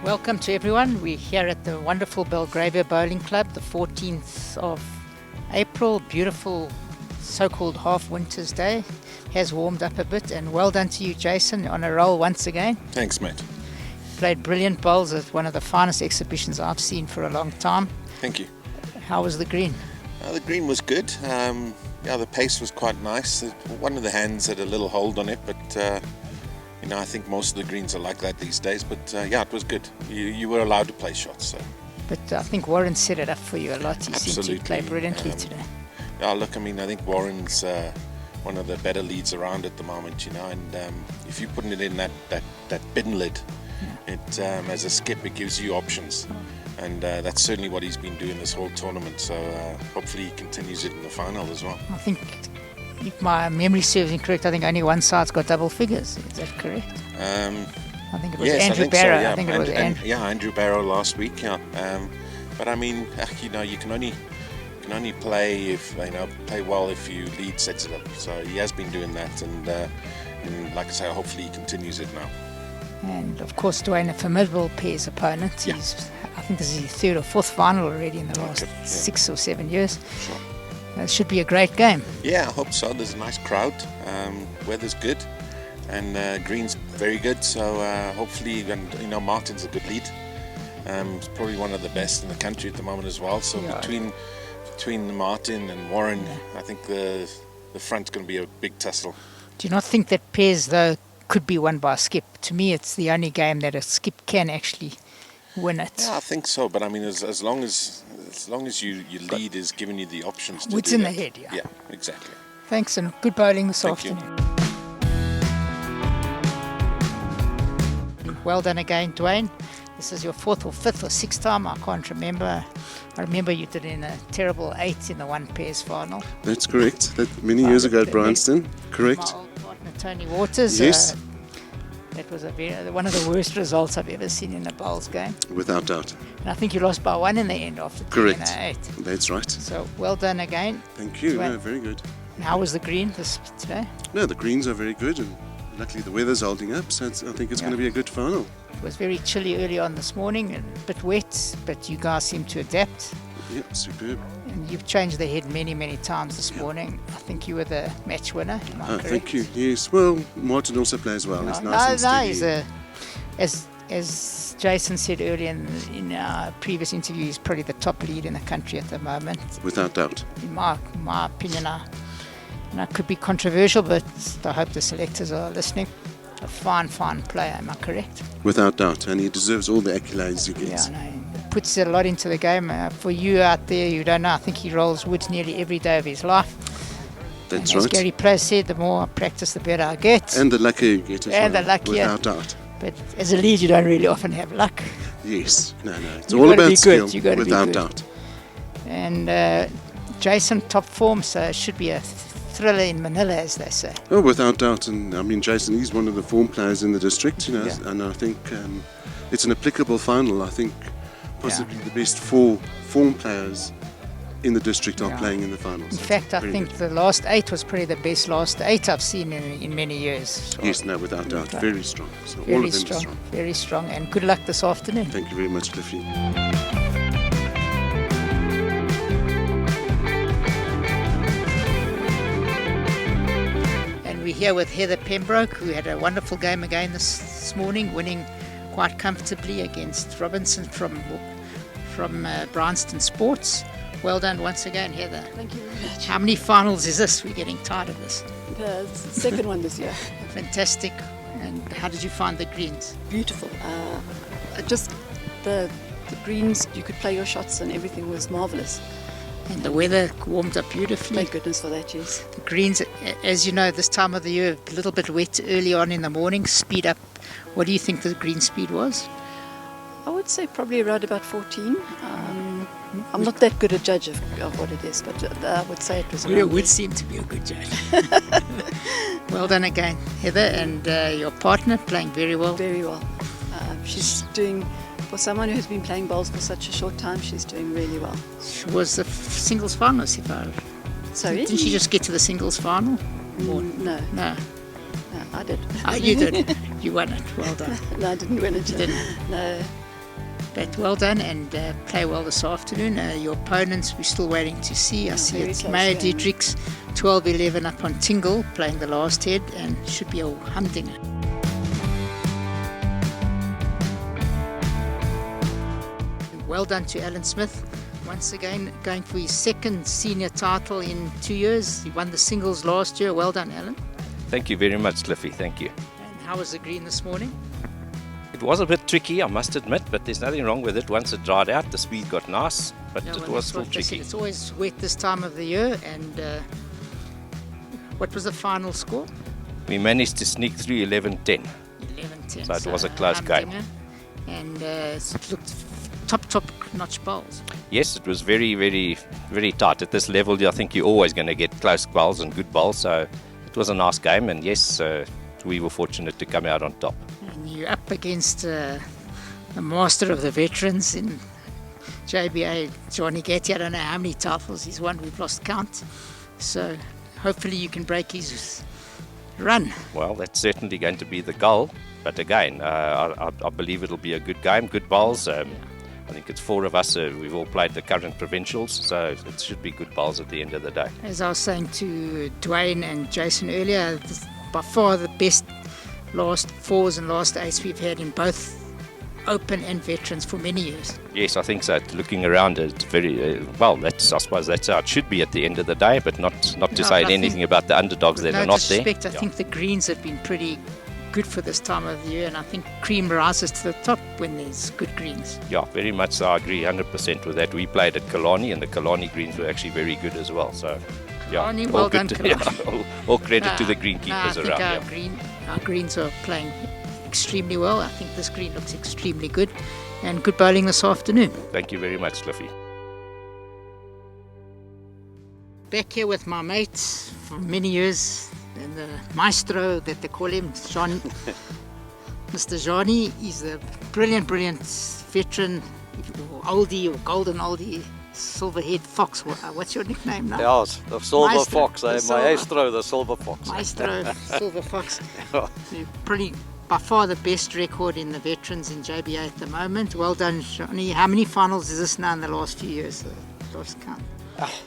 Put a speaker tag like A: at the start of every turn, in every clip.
A: Welcome to everyone. We're here at the wonderful Belgravia Bowling Club, the 14th of April. Beautiful so-called half winter's day. Has warmed up a bit, and well done to you, Jason, on a roll once again.
B: Thanks, mate.
A: Played brilliant bowls at one of the finest exhibitions I've seen for a long time.
B: Thank you.
A: How was the green?
B: The green was good. The pace was quite nice. One of the hands had a little hold on it, but I think most of the greens are like that these days. But it was good. You were allowed to play shots. So.
A: But I think Warren set it up for you a lot. He
B: Absolutely.
A: seemed to play brilliantly today.
B: I think Warren's one of the better leads around at the moment, and if you're putting it in that bin lid, it as a skip, it gives you options. And that's certainly what he's been doing this whole tournament. So hopefully he continues it in the final as well.
A: I think, if my memory serves me correct, I think only one side's got double figures. Is that correct? I think it was Andrew Barrow.
B: So,
A: I think it was Andrew.
B: Andrew Barrow last week. Yeah, but I mean, you can only play if play well if you lead sets it up. So he has been doing that, and like I say, hopefully he continues it now.
A: And of course, Dwayne, a formidable Pairs opponent.
B: Yeah.
A: I think this is his third or fourth final already in the last 6 or 7 years.
B: Sure.
A: It should be a great game.
B: Yeah, I hope so. There's a nice crowd. Weather's good, and green's very good. So hopefully, and Martin's a good lead. He's probably one of the best in the country at the moment as well. So between Martin and Warren, I think the front's going to be a big tussle.
A: Do you not think that Pairs, though, could be won by a skip? To me, it's the only game that a skip can actually win it.
B: Yeah, I think so. But I mean, as long as your lead is giving you the options to
A: what's
B: do
A: in
B: that.
A: the head,
B: Yeah, exactly.
A: Thanks, and good bowling this
B: Thank you.
A: afternoon. Well done again, Dwayne. This is your fourth or fifth or sixth time, I can't remember. I remember you did in a terrible 8 in the one Pairs final.
C: That's correct. That many years ago at Bryanston. Correct.
A: My old partner Tony Waters.
C: Yes.
A: That was one of the worst results I've ever seen in a bowls game.
C: Without doubt.
A: And I think you lost by 1 in the end after
C: Correct.
A: 8.
C: That's right.
A: So well done again.
C: Thank you.
A: Dwayne.
C: No, very good.
A: And how was the green today?
C: No, the greens are very good, and luckily the weather's holding up, so I think it's going to be a good final.
A: It was very chilly early on this morning and a bit wet, but you guys seem to adapt.
C: Yeah, superb.
A: And you've changed the head many, many times this morning. I think you were the match winner. Am I correct?
C: Thank you. Yes. Well, Martin also plays well. He's nice and steady.
A: As Jason said earlier in our previous interview, he's probably the top lead in the country at the moment.
C: Without doubt.
A: In my opinion, and I could be controversial, but I hope the selectors are listening. A fine player, am I correct?
C: Without doubt, and he deserves all the accolades he gets.
A: Yeah, no, he puts a lot into the game. For you out there who don't know, I think he rolls woods nearly every day of his life.
C: That's
A: and
C: right.
A: As Gary Player said, the more I practice, the better I get.
C: And the luckier you get as well.
A: And the luckier.
C: Without doubt.
A: But as a lead, you don't really often have luck.
C: Yes. No. It's
A: You've
C: all
A: got to
C: about
A: be
C: skill.
A: good. You've got to
C: without
A: be good.
C: doubt.
A: And Jason, top form, so it should be a thriller in Manila, as they say.
C: Oh, without doubt. And I mean, Jason, he's one of the form players in the district, and I think it's an applicable final. I think possibly the best 4 form players in the district are playing in the finals.
A: In fact, I think the last 8 was probably the best last 8 I've seen in many years. So
C: yes, no, without doubt. Very strong. So
A: very
C: all of them
A: strong,
C: are strong.
A: very strong. And good luck this afternoon.
C: Thank you very much, Cliffy.
A: And we're here with Heather Pembroke, who had a wonderful game again this morning, winning quite comfortably against Robinson from Bryanston Sports. Well done once again, Heather.
D: Thank you very much.
A: How many finals is this? We're getting tired of this.
D: The second one this year.
A: Fantastic. And how did you find the greens?
D: Beautiful. Just the greens, you could play your shots and everything was marvellous.
A: And the weather warmed up beautifully.
D: Thank goodness for that, yes.
A: The greens, as you know, this time of the year, a little bit wet early on in the morning, speed up. What do you think the green speed was?
D: I would say probably around about 14. I'm not that good a judge of what it is, but I would say it was around
A: You would seem to be a good judge. Well done again, Heather, and your partner playing very well.
D: very well. She's doing, for someone who's been playing bowls for such a short time, she's doing really well.
A: She was the singles finalist, if I...
D: Sorry?
A: Didn't she just get to the singles final? Or-
D: No,
A: No.
D: I did.
A: Oh, you did. You won it. Well done.
D: No, I didn't win it.
A: You didn't.
D: No.
A: But well done, and play well this afternoon. Your opponents, we're still waiting to see. I see
D: very
A: it's
D: close
A: Maya
D: game.
A: Dietrichs, 12-11 up on Tingle, playing the last head, and should be a humdinger. Well done to Alan Smith. Once again, going for his second senior title in 2 years. He won the singles last year. Well done, Alan.
E: Thank you very much, Cliffy. Thank you.
A: And how was the green this morning?
E: It was a bit tricky, I must admit, but there's nothing wrong with it. Once it dried out, the speed got nice, but
A: Yeah,
E: it
A: well,
E: was
A: that's
E: still
A: what they said.
E: tricky.
A: It's always wet this time of the year. And what was the final score?
E: We managed to sneak through 11-10.
A: 11-10.
E: So it was a close game.
A: humdinger. And it looked top notch bowls.
E: Yes, it was very, very, very tight. At this level, I think you're always going to get close bowls and good bowls. So it was a nice game, and yes, we were fortunate to come out on top.
A: And you're up against the master of the veterans in JBA, Johnny Getty. I don't know how many titles he's won. We've lost count. So hopefully you can break his run.
E: Well, that's certainly going to be the goal. But again, I believe it'll be a good game, good bowls. I think it's 4 of us. We've all played the current provincials, so it should be good bowls at the end of the day.
A: As I was saying to Dwayne and Jason earlier, by far the best last 4s and last 8s we've had in both Open and Veterans for many years.
E: Yes, I think so. Looking around, it's very well. I suppose that's how it should be at the end of the day. But not to
A: No,
E: say
A: but I
E: anything
A: think-
E: about the underdogs that
A: No
E: are not there.
A: disrespect, I think the greens have been pretty good for this time of the year, and I think cream rises to the top when there's good greens.
E: Yeah, very much so. I agree 100% with that. We played at Kalani, and the Kalani greens were actually very good as well. So, yeah,
A: Kalani,
E: all
A: well
E: good
A: done,
E: to- yeah,
A: Kalani.
E: all credit to the
A: I
E: greenkeepers
A: think
E: around.
A: our greens are playing extremely well. I think this green looks extremely good, and good bowling this afternoon.
E: Thank you very much, Cliffy.
A: Back here with my mate for many years, and the maestro that they call him, John, Mr. Johnny. He's a brilliant veteran, or oldie or golden oldie, silver-haired fox. What's your nickname now?
F: Yes, the silver
A: Maestro,
F: fox,
A: the silver-
F: maestro, the silver fox.
A: Maestro, silver fox. Pretty, by far the best record in the veterans in JBA at the moment. Well done, Johnny. How many finals is this now in the last few years? Lost count.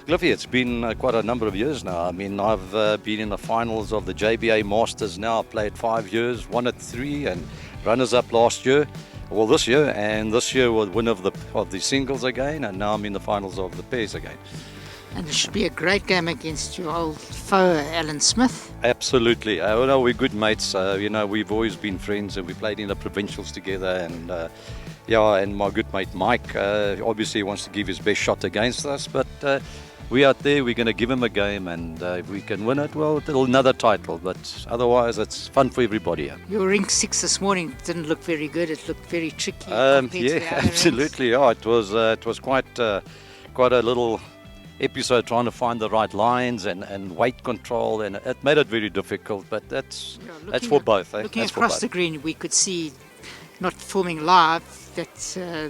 F: Cliffy, it's been quite a number of years now. I mean, I've been in the finals of the JBA Masters now. I played 5 years, won at 3, and runners-up last year. Well, this year, and this year was winner of the singles again, and now I'm in the finals of the pairs again.
A: And it should be a great game against your old foe, Alan Smith.
F: Absolutely. No, we're good mates. We've always been friends, and we played in the provincials together. And and my good mate Mike obviously wants to give his best shot against us. But we out there, we're going to give him a game, and if we can win it, well, it's another title. But otherwise, it's fun for everybody.
A: Your ring 6 this morning didn't look very good. It looked very tricky. compared to
F: Yeah,
A: the other
F: absolutely. Yeah, it was quite a little episode trying to find the right lines and weight control, and it made it very difficult. But that's
A: rings.
F: that's for both.
A: Looking
F: That's for
A: across
F: both.
A: the green, we could see, not filming live, that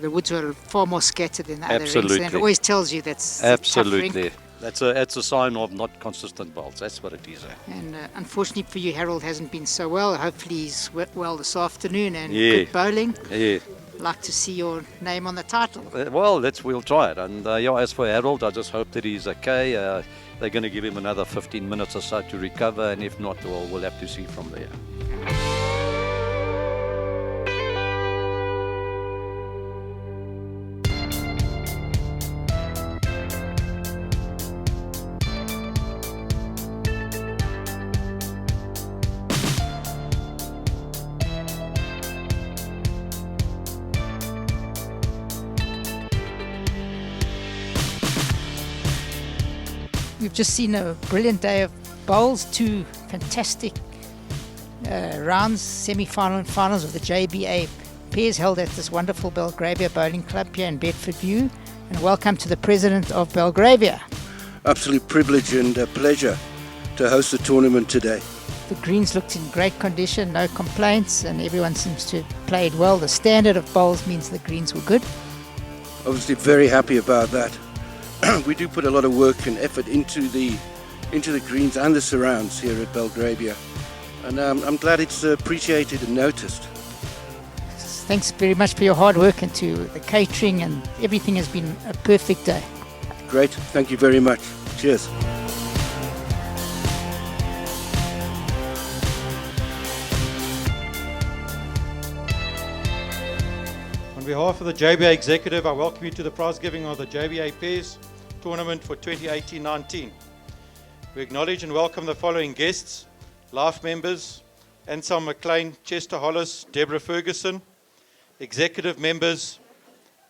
A: the woods were far more scattered than the other rings. And it
F: Absolutely.
A: always tells you that's a tough
F: Absolutely.
A: rink.
F: That's a sign of not consistent bowls. That's what it is.
A: And unfortunately for you, Harold hasn't been so well. Hopefully he's well this afternoon, and
F: Yeah.
A: good bowling.
F: Yeah.
A: Like to see your name on the title.
F: Well, we'll try it. And as for Harold, I just hope that he's okay. They're going to give him another 15 minutes or so to recover, and if not, we'll have to see from there.
A: we've just seen a brilliant day of bowls, 2 fantastic rounds, semi-final and finals of the JBA Pairs held at this wonderful Belgravia Bowling Club here in Bedford View. And welcome to the President of Belgravia.
G: Absolute privilege and a pleasure to host the tournament today.
A: The greens looked in great condition, no complaints, and everyone seems to have played well. The standard of bowls means the greens were good.
G: Obviously very happy about that. We do put a lot of work and effort into the greens and the surrounds here at Belgravia, and I'm glad it's appreciated and noticed.
A: Thanks very much for your hard work and to the catering, and everything has been a perfect day.
G: Great, thank you very much. Cheers.
H: On behalf of the JBA Executive, I welcome you to the prize giving of the JBA Pairs tournament for 2018-19. We acknowledge and welcome the following guests: Life members, Anselm McLean, Chester Hollis, Deborah Ferguson; executive members,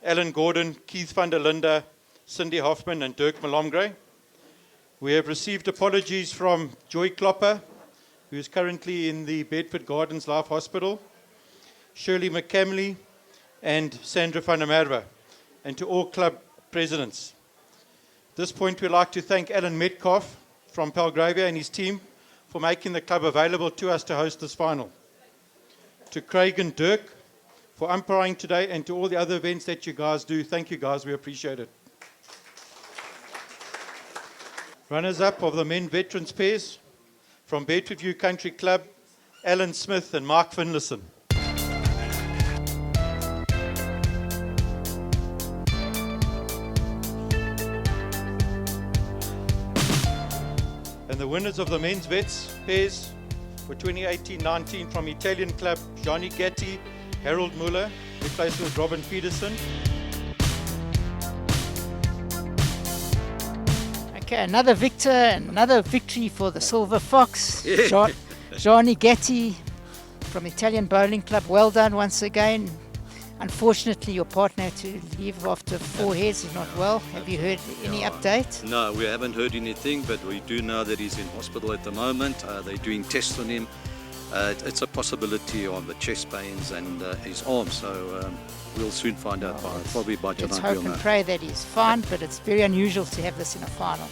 H: Alan Gordon, Keith van der Linde, Cindy Hoffman and Dirk Malomgre. We have received apologies from Joy Klopper, who is currently in the Bedford Gardens Life Hospital, Shirley McCamley, and Sandra van der Merwe, and to all club presidents. At this point, we'd like to thank Alan Metcalf from Belgravia and his team for making the club available to us to host this final. To Craig and Dirk for umpiring today, and to all the other events that you guys do, thank you guys, we appreciate it. Runners-up of the men veterans pairs from Bedford View Country Club, Alan Smith and Mark Finlayson. And the winners of the men's vets pairs for 2018-19 from Italian club Gianni Gatti, Harold Muller, replaced with Robin Peterson.
A: Okay, another victory for the Silver Fox. Gianni Gatti from Italian Bowling Club. Well done once again. Unfortunately, your partner had to leave after 4 heads. He's not well. Have you heard any update?
F: No, we haven't heard anything, but we do know that he's in hospital at the moment. They're doing tests on him. It's a possibility of the chest pains and his arm, so we'll soon find out, probably by tonight.
A: Let's hope and pray that he's fine, but it's very unusual to have this in a final.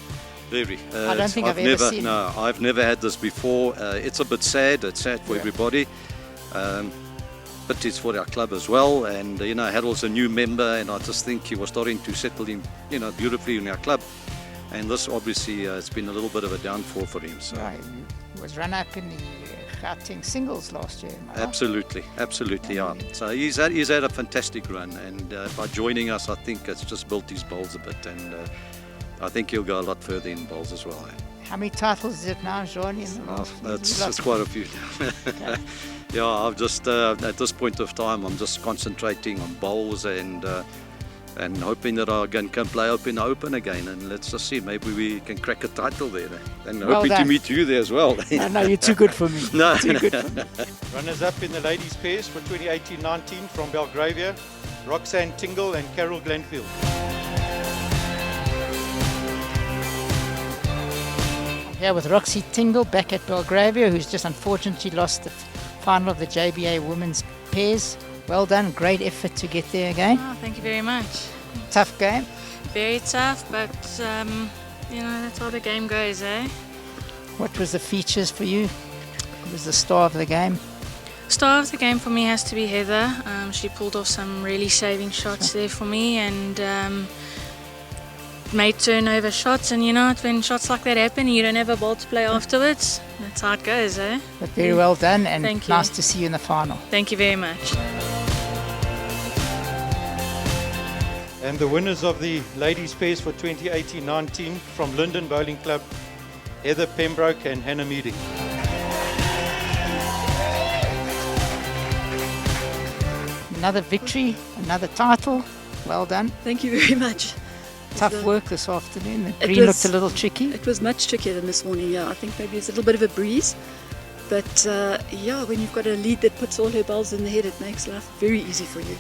F: Very.
A: I don't think I've ever seen it.
F: No, I've never had this before. It's a bit sad. It's sad for everybody. But it's for our club as well, and Harold's a new member, and I just think he was starting to settle in, beautifully in our club, and this obviously has been a little bit of a downfall for him. So.
A: Right. He was run up in the Gauteng singles last year.
F: Absolutely, yeah. So he's had a fantastic run, and by joining us, I think it's just built his bowls a bit, and I think he'll go a lot further in bowls as well.
A: How many titles is it now, Johnny?
F: It's quite a few now. Okay. Yeah, I've just at this point of time, I'm just concentrating on bowls and hoping that I can play open again, and let's just see, maybe we can crack a title there, and hoping to meet you there as well.
A: No, you're too good for me.
F: No.
A: Too good for me.
H: Runners up in the ladies pairs for 2018-19 from Belgravia, Roxanne Tingle and Carol Glanfield.
A: Here with Roxy Tingle back at Belgravia, who's just unfortunately lost the final of the JBA women's pairs. Well done, great effort to get there again.
I: Oh, thank you very much.
A: Tough game.
I: Very tough, but that's how the game goes, eh?
A: What was the features for you? What was the star of the game?
I: Star of the game for me has to be Heather. She pulled off some really saving shots there for me, and made turnover shots, and when shots like that happen, you don't have a ball to play afterwards. That's how it goes, eh?
A: But very well done, and
I: Thank you.
A: nice to see you in the final.
I: Thank you very much.
H: And the winners of the ladies pairs for 2018-19 from Linden Bowling Club, Heather Pembroke and Hannah Meading.
A: Another victory, another title. Well done.
D: Thank you very much.
A: Tough work this afternoon. The green looked a little tricky.
D: It was much trickier than this morning, yeah. I think maybe it's a little bit of a breeze. But when you've got a lead that puts all her balls in the head, it makes life very easy for you.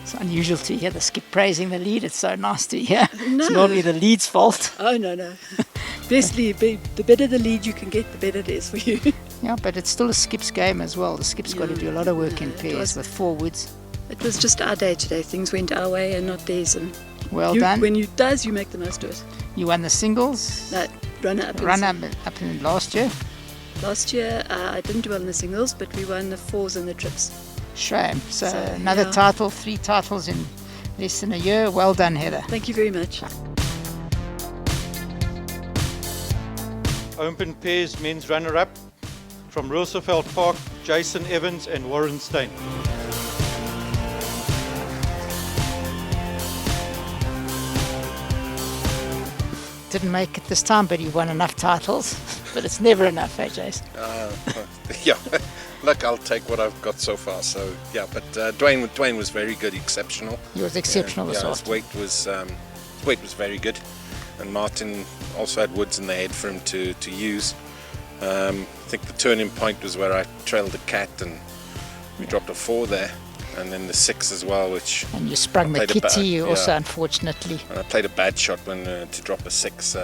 A: It's unusual to hear the skip praising the lead. It's so nice to hear.
D: No.
A: It's normally the lead's fault.
D: Oh, no. Especially the better the lead you can get, the better it is for you.
A: Yeah, but it's still a skips game as well. The skips got to do a lot of work in
D: it
A: pairs
D: was.
A: with 4 woods.
D: It was just our day today. Things went our way and not theirs. And
A: Well done.
D: when you does, you make the most of it.
A: You won the singles.
D: That runner up.
A: Up in last year.
D: Last year, I didn't do well in the singles, but we won the 4s and the trips.
A: Shame. So
D: So,
A: another
D: yeah.
A: title, 3 titles in less than a year. Well done, Heather.
D: Thank you very much.
H: Open pairs men's runner-up from Roosevelt Park, Jason Evans and Warren Stein.
A: Didn't make it this time, but he won enough titles. But it's never enough, eh, Jason?
B: Yeah, look, I'll take what I've got so far. So yeah, but Dwayne was very good, exceptional.
A: He was exceptional this
B: His
A: afternoon.
B: weight was very good, and Martin also had woods in the head for him to use. I think the turning point was where I trailed the cat and we dropped a 4 there, and then the 6 as well, which
A: And you sprung the
B: played a
A: kitty
B: bad-
A: also,
B: yeah.
A: unfortunately.
B: and I played a bad shot when to drop a 6.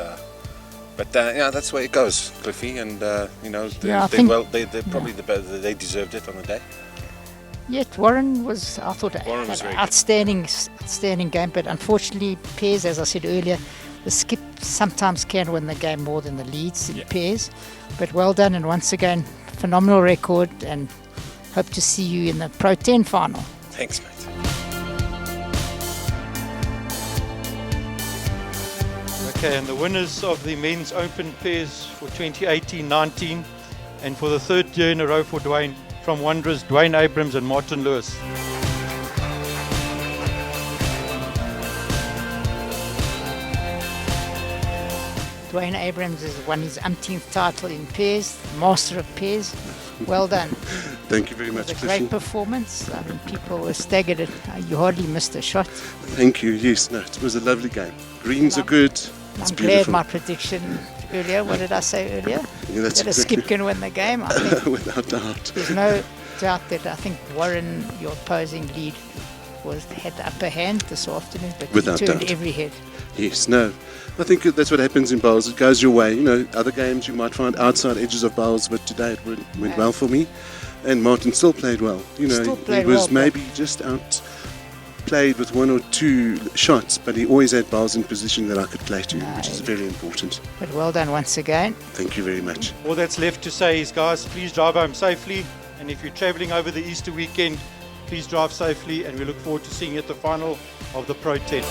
B: But yeah, that's where it goes, Cliffy, and you know
A: Yeah, I
B: they
A: think-
B: they probably they deserved it on the day.
A: Yet Warren was, I thought,
B: Warren was
A: an
B: very good.
A: outstanding game. But unfortunately, pairs, as I said earlier, the skip sometimes can win the game more than the leads in pairs. But well done, and once again, phenomenal record, and hope to see you in the Pro 10 final.
B: Thanks, mate.
H: Okay, and the winners of the men's open pairs for 2018-19, and for the 3rd year in a row for Dwayne, from Wanderers, Dwayne Abrams and Martin Lewis.
A: Dwayne Abrams has won his umpteenth title in pairs, master of pairs. Well done.
C: Thank you very
A: It
C: much,
A: was a
C: Cliffy.
A: great performance. I mean, people were staggered. You hardly missed a shot.
C: Thank you. Yes, no, it was a lovely game. Greens are good. It's
A: I'm glad
C: beautiful.
A: my prediction earlier, what did I say earlier?
C: Yeah, that's
A: That a
C: exactly-
A: skip can win the game. I think
C: Without doubt.
A: there's no doubt that I think Warren, your opposing lead, had the upper hand this afternoon, but
C: Without
A: he turned
C: doubt.
A: every head.
C: Yes, no. I think that's what happens in bowls. It goes your way. You know, other games you might find outside edges of bowls, but today it went well for me. And Martin still played well. You know,
A: Still
C: he
A: played
C: was
A: well, but-
C: maybe just outplayed with 1 or 2 shots, but he always had bowls in position that I could play to, which is very important.
A: But well done once again.
C: Thank you very much.
H: All that's left to say is, guys, please drive home safely, and if you're travelling over the Easter weekend, please drive safely, and we look forward to seeing you at the final of the Pro 10.